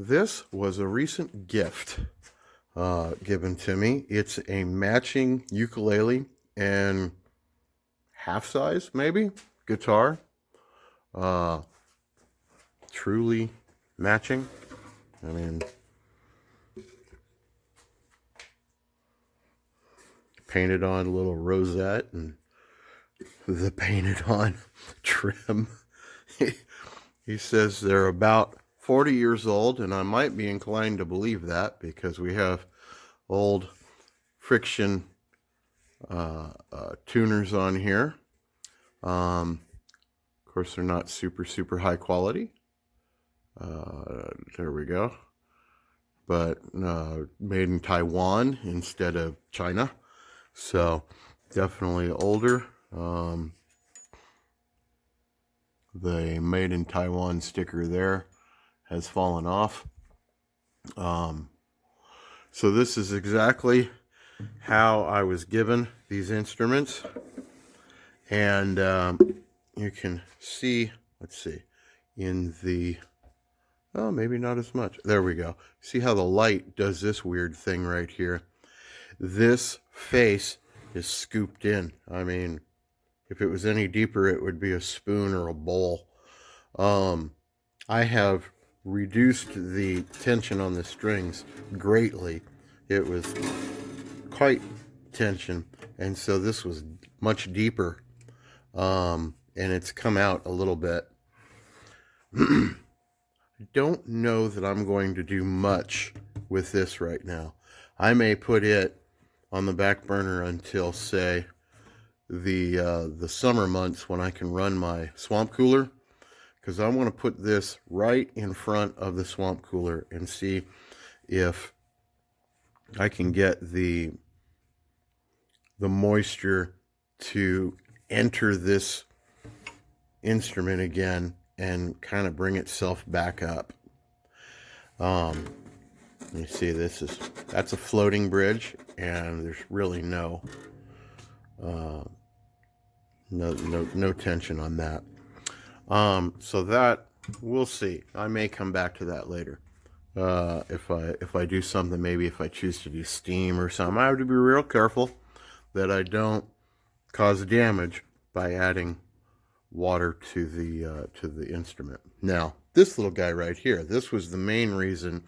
this was a recent gift given to me. It's a matching ukulele and half size, maybe, guitar. Truly matching. I mean, painted on a little rosette and the painted on trim. He says they're about 40 years old, and I might be inclined to believe that because we have old friction tuners on here. Of course, they're not super high quality. There we go. But made in Taiwan instead of China. So definitely older. The made in Taiwan sticker there has fallen off. So this is exactly how I was given these instruments. And you can see, let's see, in the, oh, maybe not as much. There we go. See how the light does this weird thing right here? This face is scooped in. I mean, if it was any deeper, it would be a spoon or a bowl. I have reduced the tension on the strings greatly. It was quite tension, and so this was much deeper, and it's come out a little bit. I don't know that I'm going to do much with this right now. I may put it on the back burner until, say, the summer months when I can run my swamp cooler, because I want to put this right in front of the swamp cooler and see if I can get the moisture to enter this instrument again and kind of bring itself back up. You see, that's a floating bridge, and there's really no tension on that. So that, we'll see. I may come back to that later. If I do something, maybe if I choose to do steam or something, I have to be real careful that I don't cause damage by adding water to the instrument. Now, this little guy right here, this was the main reason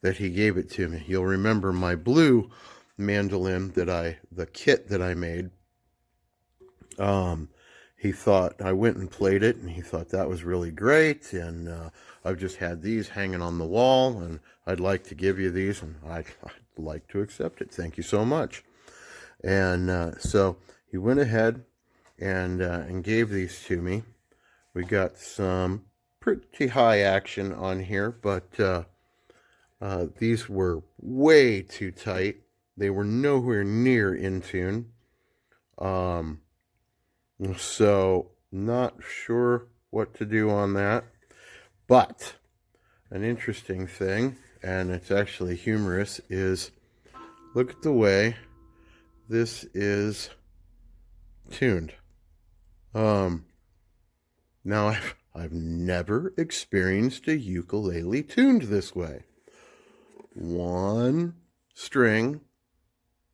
that he gave it to me. You'll remember my blue mandolin the kit that I made. He thought, I went and played it, and he thought that was really great, and I've just had these hanging on the wall, and I'd like to give you these, and I'd like to accept it. Thank you so much. And so he went ahead and gave these to me. We got some pretty high action on here, but these were way too tight. They were nowhere near in tune. So not sure what to do on that. But an interesting thing, and it's actually humorous, is look at the way this is tuned. Now I've never experienced a ukulele tuned this way. One string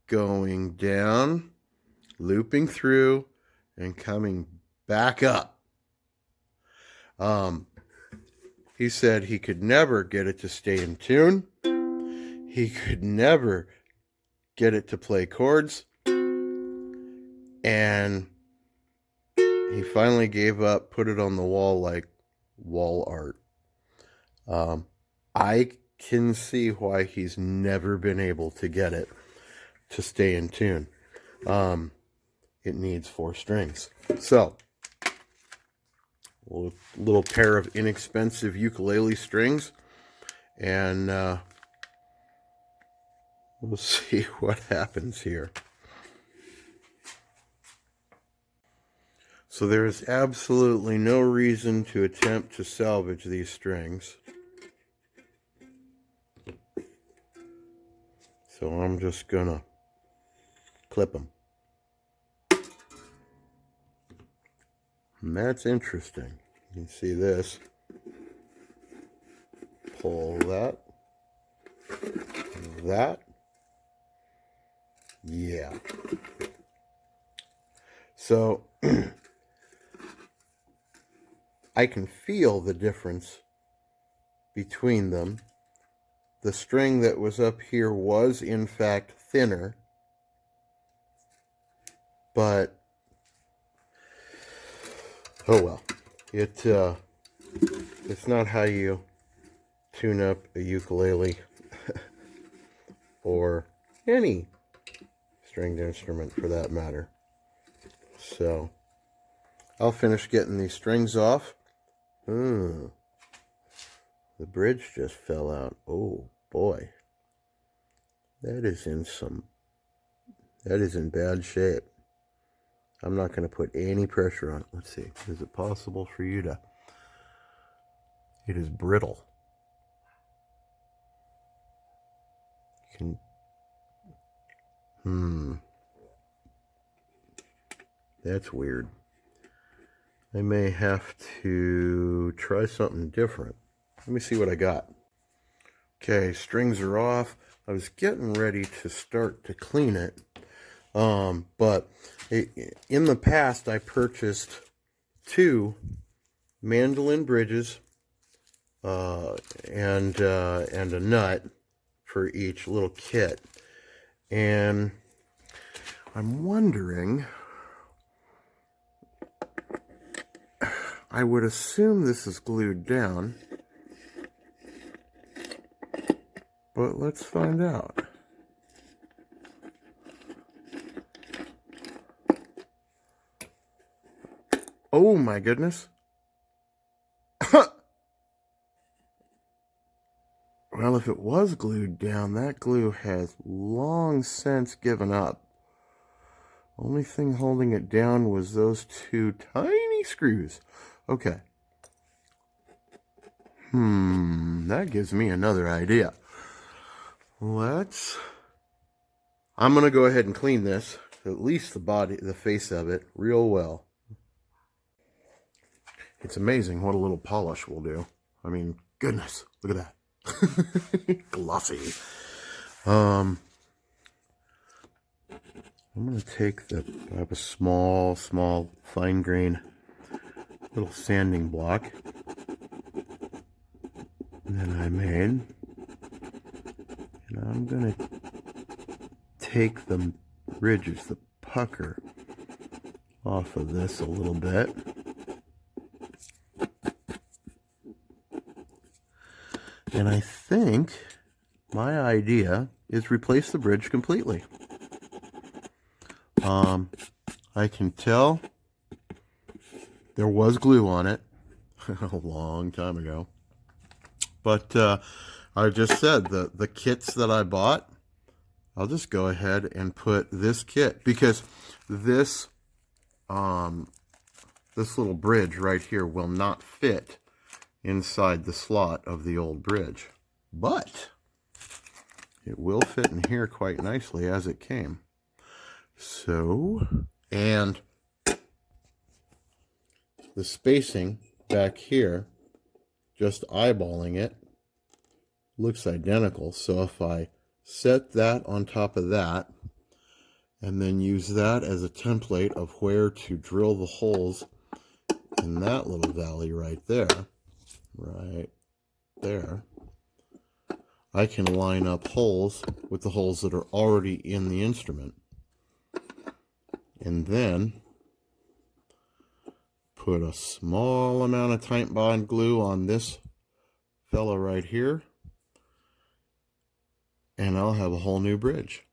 going down, looping through, and coming back up. He said he could never get it to stay in tune. He could never get it to play chords. And he finally gave up, put it on the wall like wall art. I can see why he's never been able to get it to stay in tune. It needs 4 strings. So, a little pair of inexpensive ukulele strings, and we'll see what happens here. So there is absolutely no reason to attempt to salvage these strings. So I'm just gonna clip them. And that's interesting. You can see this pull that. That. Yeah. So I can feel the difference between them. The string that was up here was in fact thinner, but oh well. It's not how you tune up a ukulele or any stringed instrument for that matter. So I'll finish getting these strings off. The bridge just fell out. Oh boy. That is in bad shape. I'm not going to put any pressure on it. Let's see. Is it possible for you to... It is brittle. That's weird. I may have to try something different. Let me see what I got. Okay, strings are off. I was getting ready to start to clean it. But in the past, I purchased 2 mandolin bridges and a nut for each little kit. And I'm wondering, I would assume this is glued down, but let's find out. Oh my goodness. Well, if it was glued down, that glue has long since given up. Only thing holding it down was those 2 tiny screws. Okay. That gives me another idea. I'm going to go ahead and clean this, at least the face of it, real well. It's amazing what a little polish will do. I mean, goodness, look at that. Glossy. I'm going to take I have a small fine grain little sanding block that I made. And I'm going to take the ridges, the pucker, off of this a little bit. And I think my idea is replace the bridge completely. I can tell there was glue on it a long time ago. But I just said the kits that I bought, I'll just go ahead and put this kit, because this little bridge right here will not fit inside the slot of the old bridge, but it will fit in here quite nicely as it came. So, and the spacing back here, just eyeballing it, looks identical. So if I set that on top of that and then use that as a template of where to drill the holes in that little valley right there, I can line up holes with the holes that are already in the instrument, and then put a small amount of tight bond glue on this fella right here, and I'll have a whole new bridge.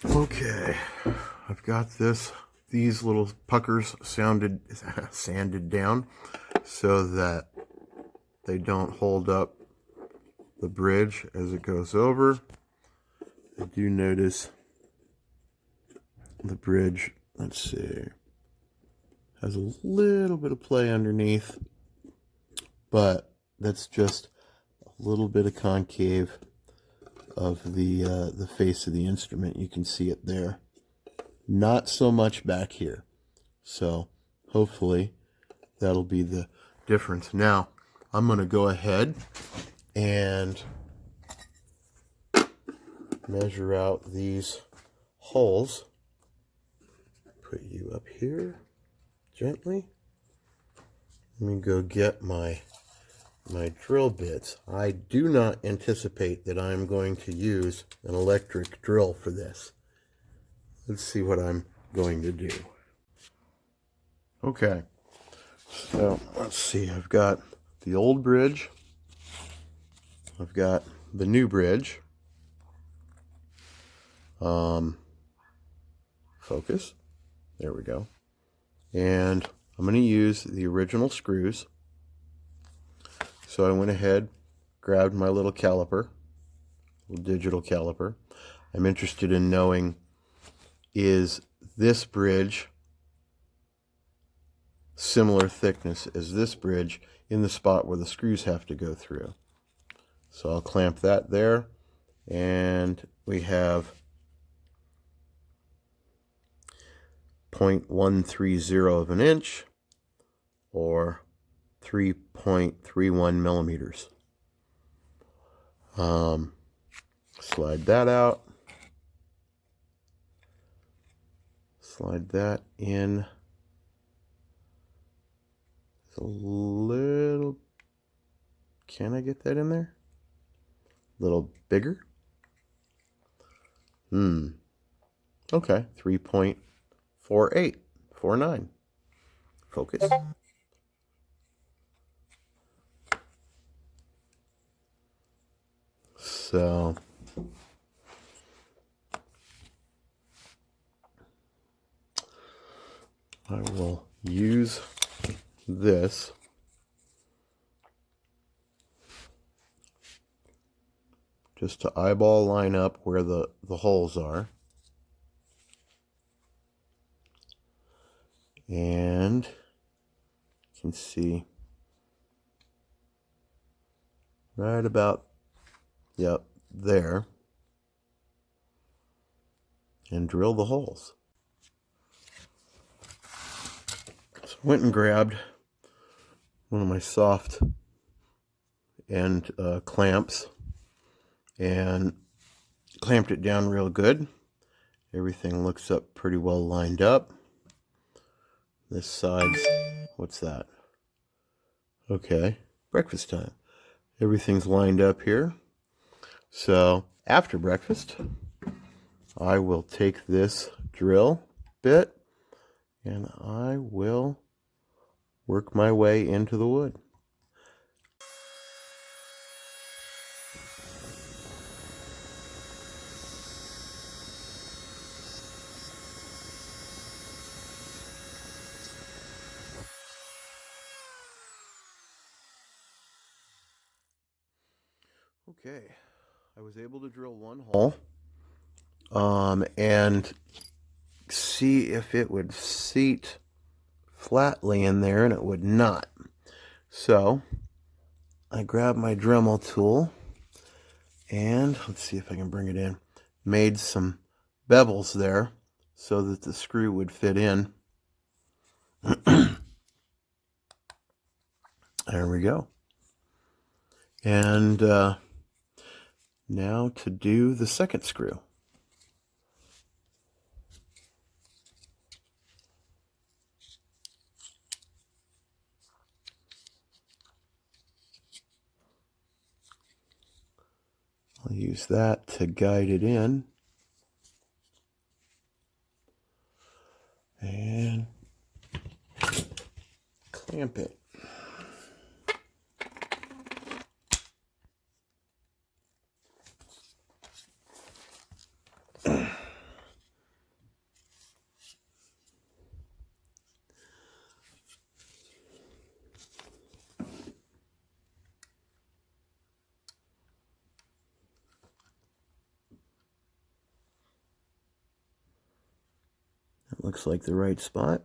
Okay, I've got these little puckers sanded down so that they don't hold up the bridge as it goes over. I do notice the bridge, let's see, has a little bit of play underneath, but that's just a little bit of concave of the face of the instrument. You can see it there. Not so much back here. So hopefully That'll be the difference. Now, I'm going to go ahead and measure out these holes. Put you up here gently. Let me go get my drill bits. I do not anticipate that I'm going to use an electric drill for this. Let's see what I'm going to do. Okay, so let's see. I've got the old bridge. I've got the new bridge. Focus. There we go. And I'm going to use the original screws. So I went ahead, grabbed my little caliper, little digital caliper. I'm interested in knowing, is this bridge similar thickness as this bridge in the spot where the screws have to go through? So I'll clamp that there, and we have 0.130 of an inch, or 3.31 millimeters. Slide that out. Slide that in. It's a little, can I get that in there? A little bigger? Okay, 3.4849. Focus. So I will use this just to eyeball line up where the holes are. And you can see right about, yep, there. And drill the holes. So I went and grabbed one of my soft end clamps and clamped it down real good. Everything looks up pretty well lined up. This side's, what's that? Okay, breakfast time. Everything's lined up here. So after breakfast, I will take this drill bit and I will work my way into the wood. Okay, I was able to drill one hole and see if it would seat flatly in there, and it would not. So I grabbed my Dremel tool and let's see if I can bring it in. Made some bevels there so that the screw would fit in. There we go. And now to do the second screw. I'll use that to guide it in. And clamp it. That looks like the right spot.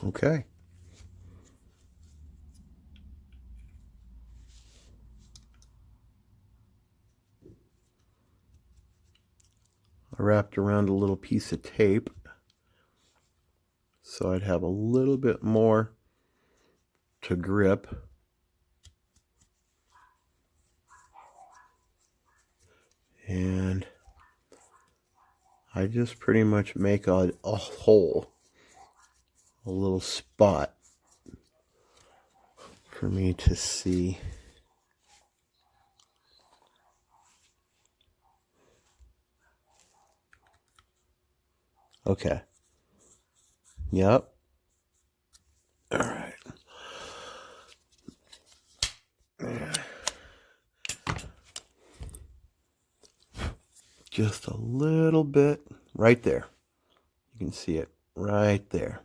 Okay. wrapped around a little piece of tape, so I'd have a little bit more to grip. And I just pretty much make a hole, a little spot for me to see. Okay. Yep. All right. Just a little bit right there. You can see it right there.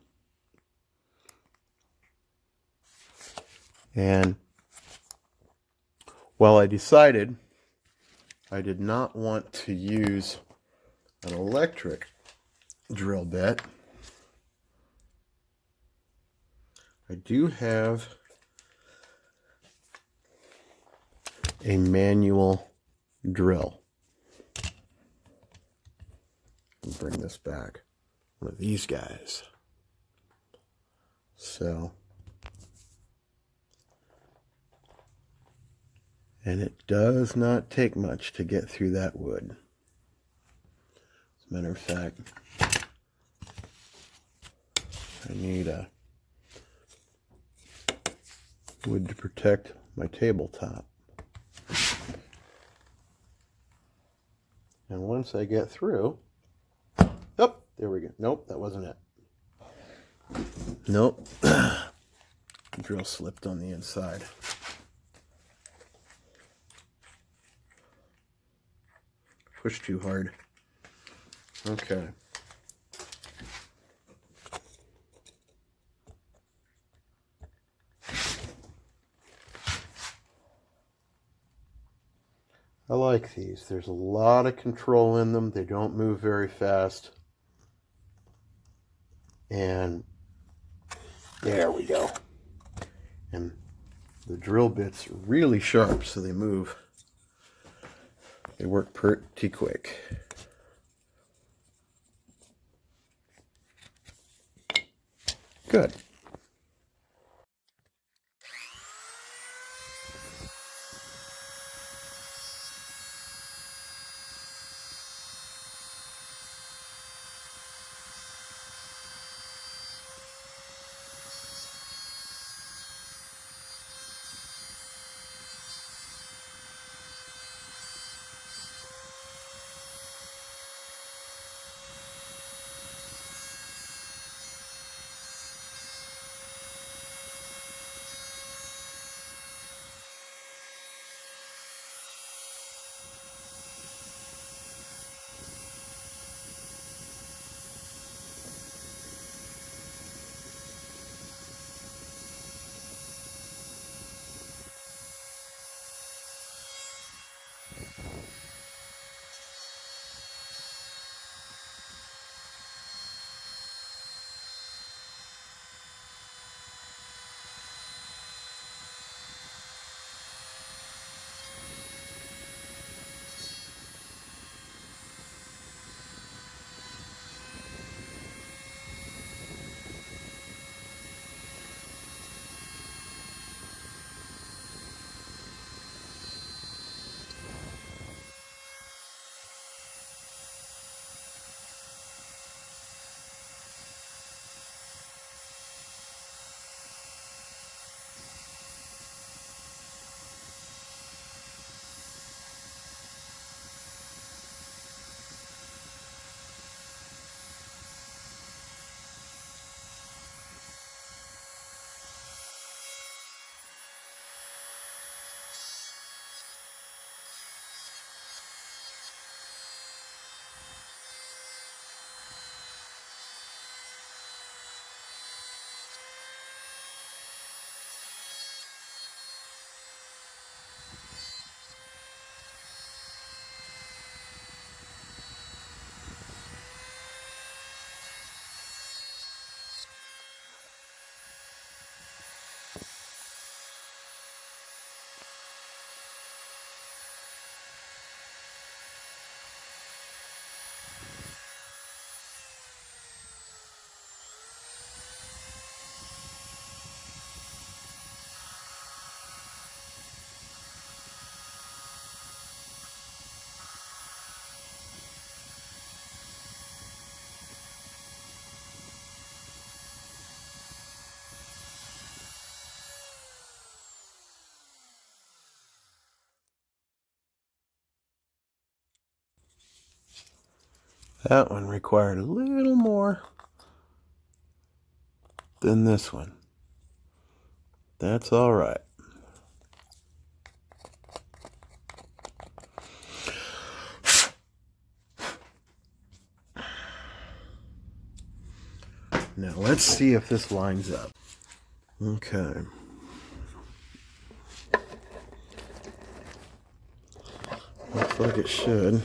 And well, I decided I did not want to use an electric drill bit. I do have a manual drill. I'll bring this back. One of these guys. So, and it does not take much to get through that wood. As a matter of fact, I need a wood to protect my tabletop. And once I get through, oh, there we go. Nope, that wasn't it. Nope. The drill slipped on the inside. Push too hard. Okay. I like these. There's a lot of control in them. They don't move very fast. And there we go. And the drill bit's really sharp, so they move. They work pretty quick. Good. That one required a little more than this one. That's all right. Now let's see if this lines up. Okay. Looks like it should.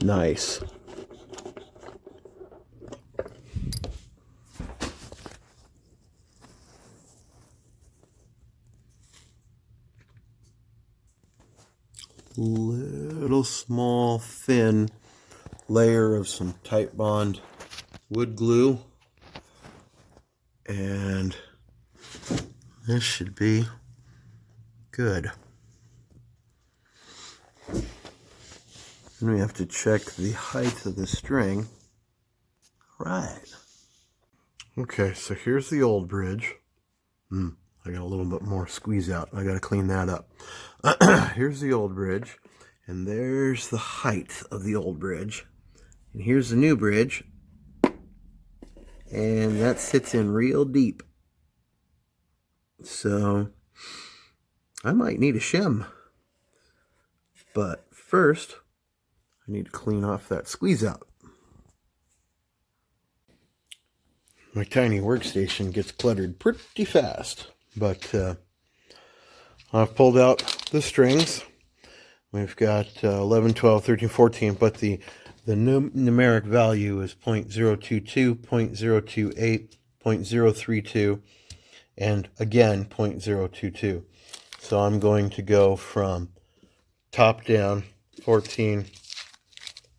Nice. Little small thin layer of some tight bond wood glue, and this should be good. And we have to check the height of the string. Right. Okay, so here's the old bridge. I got a little bit more squeeze out. I got to clean that up. Here's the old bridge, and there's the height of the old bridge. And here's the new bridge, and that sits in real deep. So I might need a shim. But first, I need to clean off that squeeze out. My tiny workstation gets cluttered pretty fast, but I've pulled out the strings. We've got 11, 12, 13, 14, but the numeric value is 0.022, 0.028, 0.032, and again 0.022. So I'm going to go from top down 14,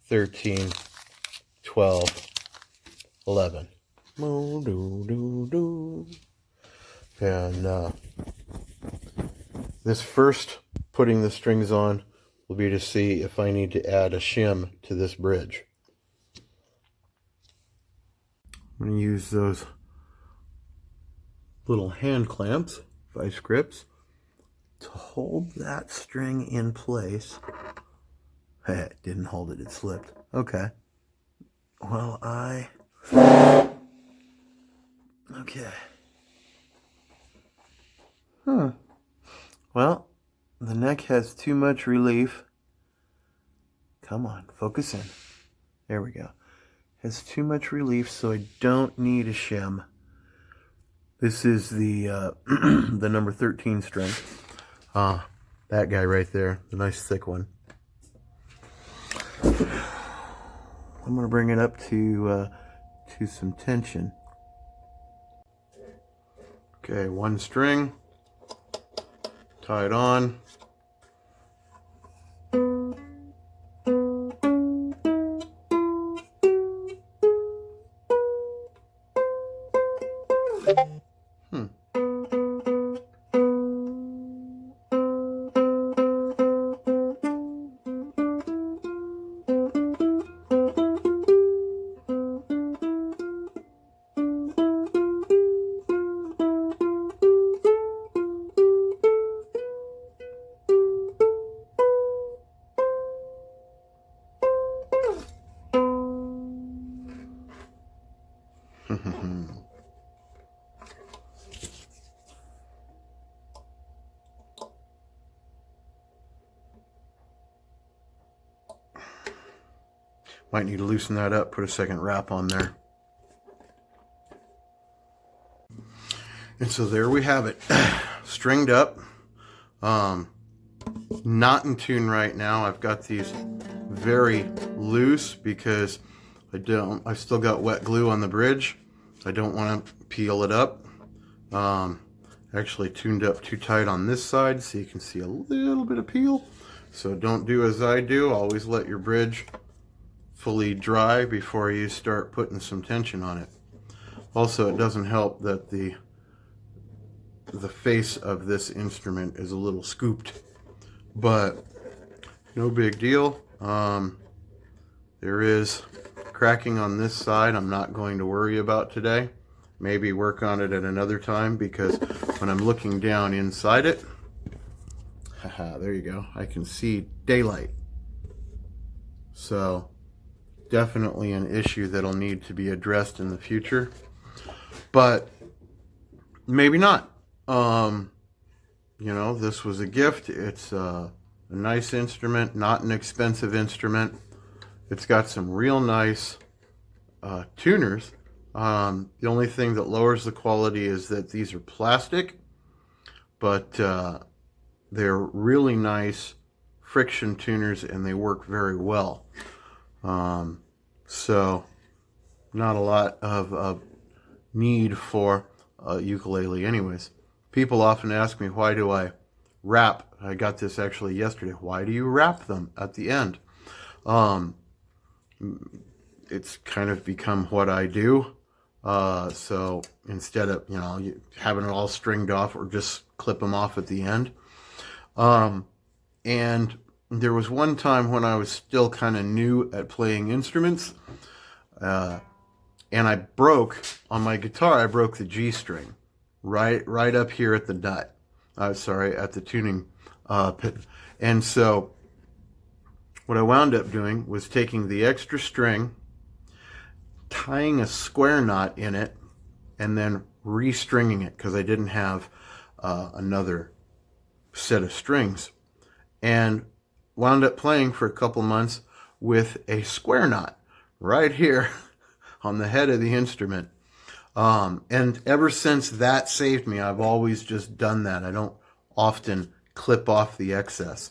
13, 12, 11. And this first putting the strings on will be to see if I need to add a shim to this bridge. I'm going to use those little hand clamps, vice grips, to hold that string in place. Hey, it didn't hold it, it slipped. Okay. Well, okay. Well, the neck has too much relief. Come on, focus in. There we go. Has too much relief, so I don't need a shim. This is the the number 13 string. That guy right there, the nice thick one. I'm going to bring it up to some tension. Okay, one string, tied on. Might need to loosen that up, put a second wrap on there. And so there we have it, stringed up, not in tune right now. I've got these very loose because I've still got wet glue on the bridge. I don't want to peel it up. Actually tuned up too tight on this side so you can see a little bit of peel. So don't do as I do, always let your bridge fully dry before you start putting some tension on it. Also, it doesn't help that the face of this instrument is a little scooped, but no big deal. There is cracking on this side I'm not going to worry about today. Maybe work on it at another time, because when I'm looking down inside it, haha, there you go, I can see daylight. So definitely an issue that'll need to be addressed in the future, but maybe not. You know, this was a gift. It's a nice instrument, not an expensive instrument. It's got some real nice tuners. The only thing that lowers the quality is that these are plastic, but they're really nice friction tuners and they work very well. So not a lot of need for a ukulele anyways. People often ask me, why do I wrap? I got this actually yesterday. Why do you wrap them at the end? It's kind of become what I do. So instead of, you know, having it all stringed off, or just clip them off at the end. And there was one time when I was still kind of new at playing instruments, and I broke, on my guitar, I broke the G string right up here at the nut. Sorry, at the tuning pit. And so what I wound up doing was taking the extra string, tying a square knot in it, and then restringing it, because I didn't have another set of strings, and wound up playing for a couple months with a square knot right here on the head of the instrument. And ever since that saved me, I've always just done that. I don't often clip off the excess,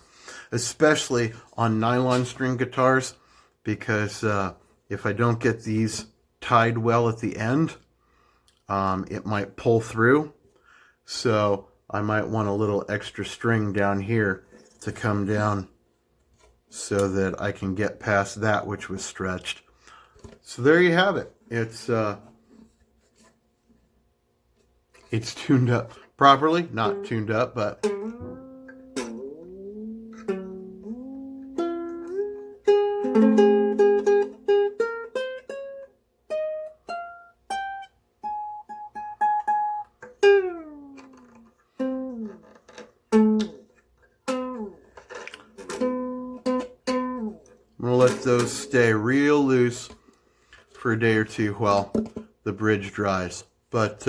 especially on nylon string guitars, because if I don't get these tied well at the end, it might pull through. So I might want a little extra string down here to come down so that I can get past that which was stretched. So there you have it. It's tuned up properly, not tuned up, but I'm going to let those stay real loose for a day or two while the bridge dries. But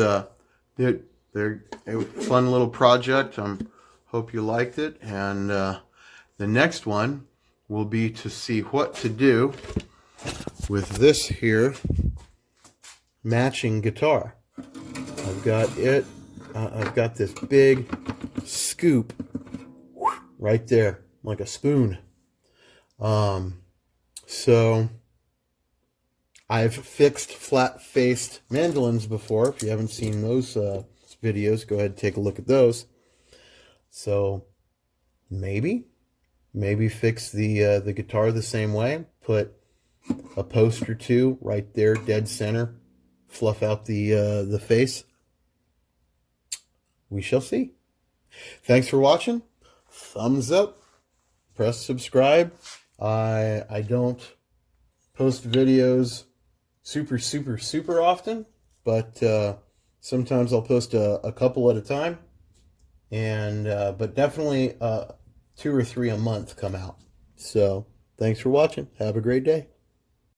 they're a fun little project. Hope you liked it. And the next one will be to see what to do with this here matching guitar. I've got it. I've got this big scoop right there, like a spoon. So I've fixed flat-faced mandolins before. If you haven't seen those videos, go ahead and take a look at those. So maybe fix the guitar the same way. Put a post or two right there, dead center. Fluff out the face. We shall see. Thanks for watching. Thumbs up. Press subscribe. I don't post videos super often, but sometimes I'll post a couple at a time, and but definitely 2 or 3 a month come out. So thanks for watching. Have a great day.